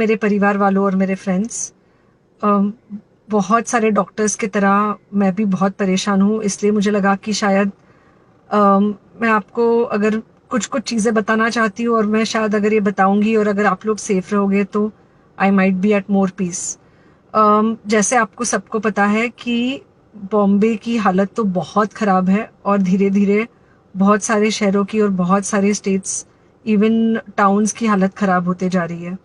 मेरे परिवार वालों और मेरे फ्रेंड्स, बहुत सारे डॉक्टर्स की तरह मैं भी बहुत परेशान हूँ, इसलिए मुझे लगा कि शायद मैं आपको अगर कुछ कुछ चीज़ें बताना चाहती हूँ और मैं शायद अगर ये बताऊँगी और अगर आप लोग सेफ रहोगे तो I might be at more peace. जैसे आपको सबको पता है कि बॉम्बे की हालत तो बहुत ख़राब है और धीरे धीरे बहुत सारे शहरों की और बहुत सारे स्टेट्स, इवन टाउन्स की हालत ख़राब होते जा रही है।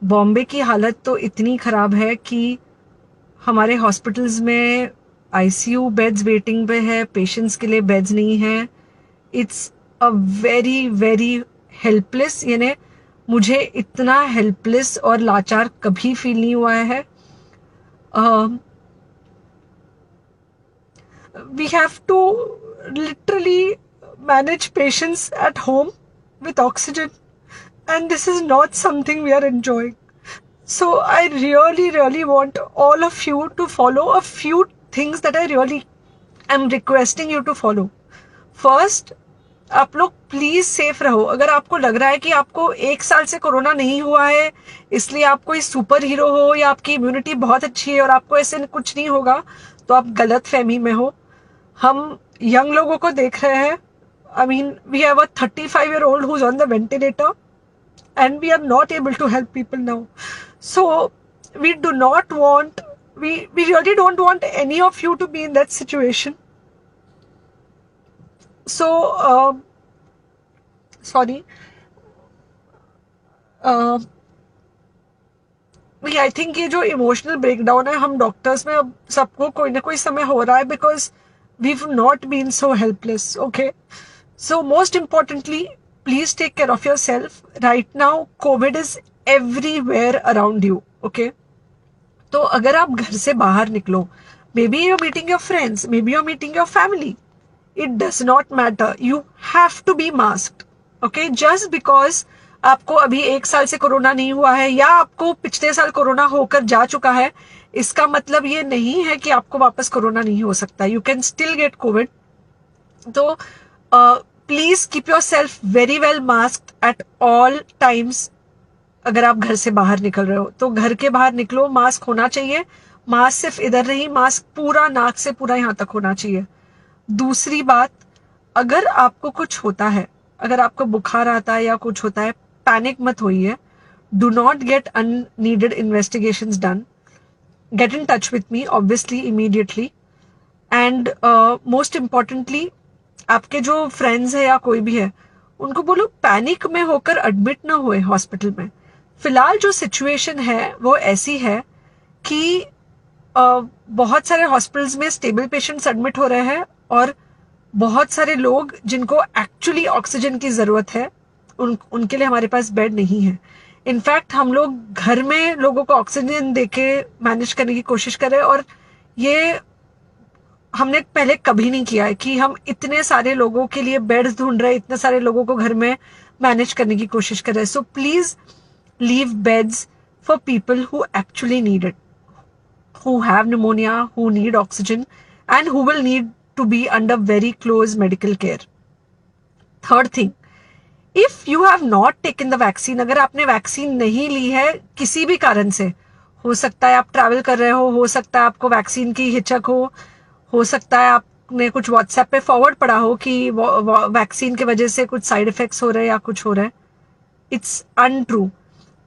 बॉम्बे की हालत तो इतनी ख़राब है कि हमारे हॉस्पिटल्स में आईसीयू बेड्स वेटिंग पे है, पेशेंट्स के लिए बेड्स नहीं है। It's a very very helpless, यानी मुझे इतना हेल्पलेस और लाचार कभी फील नहीं हुआ है। We have to literally manage patients at home with oxygen, and this is not something we are enjoying. So I really want all of you to follow a few things that I really am requesting you to follow. First, आप लोग please safe रहो। अगर आपको लग रहा है कि आपको 1 साल से कोरोना नहीं हुआ है इसलिए आप कोई सुपर हीरो हो या आपकी इम्यूनिटी बहुत अच्छी है और आपको ऐसे कुछ नहीं होगा, तो आप गलत फहमी में हो। हम यंग लोगों को देख रहे हैं। I mean we have a 35-year-old who's on the ventilator and we are not able to help people now. So we do not want, we really don't want any of you to be in that situation. So sorry, I think ये जो emotional breakdown है हम doctors में अब सबको कोई ना कोई समय हो रहा है, because we not been so helpless. Okay, so most importantly please take care of yourself. Right now Covid is everywhere around you. Okay, तो अगर आप घर से बाहर निकलो, maybe you meeting your friends, maybe you meeting your family, it does not matter, you have to be masked. Okay, just because आपको अभी 1 साल से कोरोना नहीं हुआ है या आपको पिछले साल कोरोना होकर जा चुका है, इसका मतलब ये नहीं है कि आपको वापस कोरोना नहीं हो सकता। You can still get COVID. तो please keep yourself very well masked at all times. अगर आप घर से बाहर निकल रहे हो तो घर के बाहर निकलो, मास्क होना चाहिए। मास्क सिर्फ इधर नहीं, मास्क पूरा नाक से पूरा यहाँ तक होना चाहिए। दूसरी बात, अगर आपको कुछ होता है, अगर आपको बुखार आता है या कुछ होता है, पैनिक मत होइए। Do not get unneeded investigations done. Get in touch with me obviously immediately. And most importantly, आपके जो फ्रेंड्स है या कोई भी है उनको बोलो पैनिक में होकर एडमिट ना हुए हॉस्पिटल में। फिलहाल जो सिचुएशन है वो ऐसी है कि बहुत सारे हॉस्पिटल्स में स्टेबल पेशेंट्स एडमिट हो रहे हैं और बहुत सारे लोग जिनको एक्चुअली ऑक्सीजन की जरूरत है उनके लिए हमारे पास बेड नहीं है। इनफैक्ट हम लोग घर में लोगों को ऑक्सीजन देके मैनेज करने की कोशिश कर रहे हैं, और ये हमने पहले कभी नहीं किया है कि हम इतने सारे लोगों के लिए बेड्स ढूंढ रहे हैं, इतने सारे लोगों को घर में मैनेज करने की कोशिश कर रहे हैं। So please leave beds for people who actually need it, who have pneumonia, who need oxygen, and who will need to be under very close medical care. Third thing, if you have not taken the vaccine, अगर आपने vaccine नहीं ली है किसी भी कारण से, हो सकता है आप ट्रैवल कर रहे हो सकता है आपको वैक्सीन की हिचक हो सकता है आपने कुछ व्हाट्सएप पे फॉरवर्ड पढ़ा हो कि वैक्सीन की वजह से कुछ साइड इफेक्ट्स हो रहे हैं या कुछ हो रहा है। It's untrue.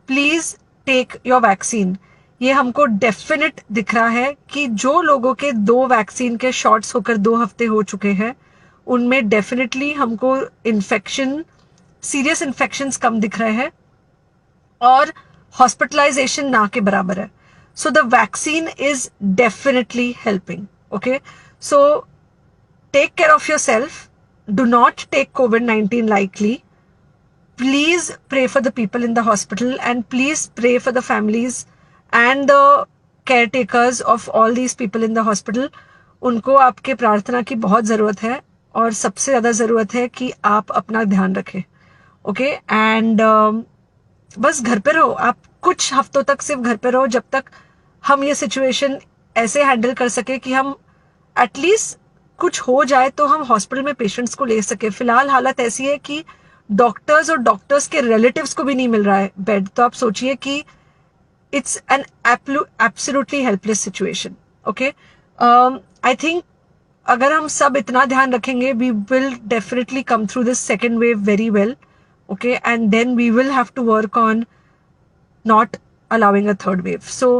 Please take your vaccine. ये हमको डेफिनेट दिख रहा है कि जो लोगों के 2 वैक्सीन के शॉट्स होकर 2 हफ्ते हो चुके हैं उनमें डेफिनेटली हमको इन्फेक्शन, सीरियस इन्फेक्शंस कम दिख रहे हैं और हॉस्पिटलाइजेशन ना के बराबर है। So the vaccine is definitely helping. Okay, so take care of yourself, do not take COVID-19 lightly. Please pray for the people in the hospital and please pray for the families and the caretakers of all these people in the hospital. उनको आपके प्रार्थना की बहुत ज़रूरत है और सबसे ज़्यादा ज़रूरत है कि आप अपना ध्यान रखें। ओके, एंड बस घर पे रहो। आप कुछ हफ्तों तक सिर्फ घर पे रहो जब तक हम ये सिचुएशन ऐसे हैंडल कर सके कि हम एटलीस्ट कुछ हो जाए तो हम हॉस्पिटल में पेशेंट्स को ले सके। फिलहाल हालत ऐसी है कि डॉक्टर्स और डॉक्टर्स के रिलेटिव्स को भी नहीं मिल रहा है बेड, तो आप सोचिए कि it's an absolutely helpless situation. Okay, I think अगर हम सब इतना ध्यान रखेंगे, we will definitely come through this second wave very well. Okay, and then we will have to work on not allowing a third wave. So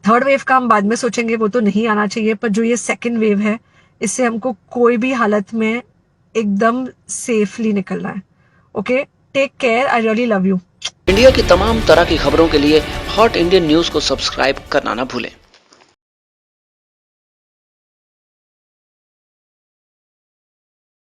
third wave का हम बाद में सोचेंगे, वो तो नहीं आना चाहिए, पर जो ये सेकेंड वेव है इससे हमको कोई भी हालत में एकदम सेफली निकलना है. Okay, take care, I really love you. India की तमाम तरह की खबरों के लिए हॉट इंडियन न्यूज को सब्सक्राइब करना ना भूलें.